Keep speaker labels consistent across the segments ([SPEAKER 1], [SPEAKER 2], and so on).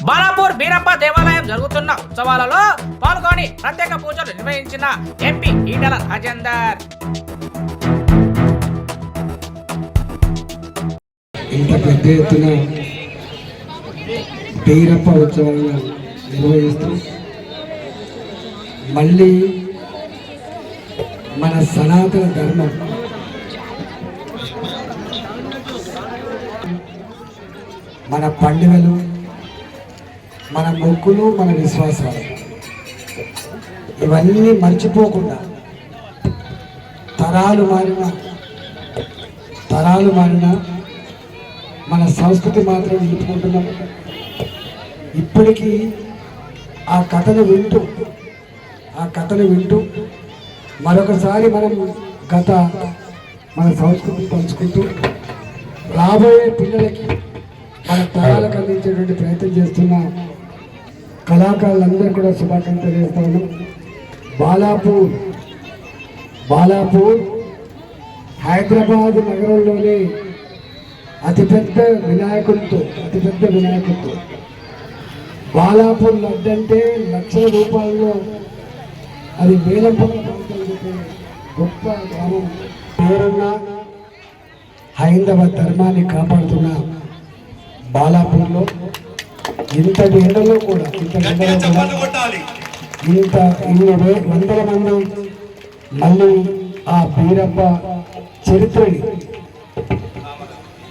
[SPEAKER 1] బాలాపూర్ బీరప్ప దేవాలయం జరుగుతున్న ఉత్సవాలలో పాల్గొని ప్రత్యేక పూజలు నిర్వహించిన ఎంపీ ఈటల రాజేందర్.
[SPEAKER 2] ఇంత పెద్ద ఎత్తున బీరప్ప ఉత్సవాలను నిర్వహిస్తూ మళ్ళీ మన సనాతన ధర్మం మన పండుగలు, మన మొక్కులు, మన విశ్వాసాలు ఇవన్నీ మర్చిపోకుండా తరాలు మారిన మన సంస్కృతి మాత్రం నిలుపుకుంటున్నాం. ఇప్పటికీ ఆ కథను వింటూ మరొకసారి మనం మన సంస్కృతి పంచుకుంటూ రాబోయే పిల్లలకి మన తరాలకు అందించేటువంటి ప్రయత్నం చేస్తున్న కళాకారులందరూ కూడా శుభాకాంక్షలు చేస్తా ఉన్నాం. బాలాపూర్ హైదరాబాద్ నగరంలోనే అతిపెద్ద వినాయకుడితో బాలాపూర్ లడ్డంటే లక్షల రూపాయల్లో అది వేలంపల్లి గొప్ప గ్రామం. పేరున్న హైందవ ధర్మాన్ని కాపాడుతున్న బాలాపూర్లో ఇంతటి ఎండలో కూడా ఇన్ని వందల మంది మళ్ళీ ఆ బీరప్ప చరిత్రని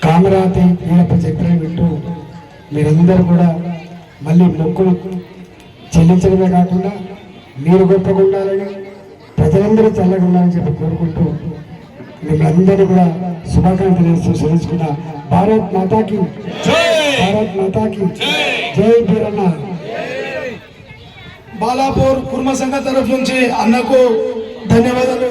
[SPEAKER 2] కామరాతి బీరప్ప చరిత్రని వింటూ మీరందరూ కూడా మళ్ళీ మొక్కులు చెల్లించడమే కాకుండా మీరు గొప్పగా ఉండాలని, ప్రజలందరూ చల్లగా ఉండాలని చెప్పి కోరుకుంటూ మిమ్మల్ందరూ కూడా శుభాకాంక్షలు చేస్తూ సెలవుకున్న భారత్ మాతాకి జై బీరన్న.
[SPEAKER 3] బాలాపూర్ కుర్మ సంఘ తరఫు నుంచి అన్నకు ధన్యవాదాలు.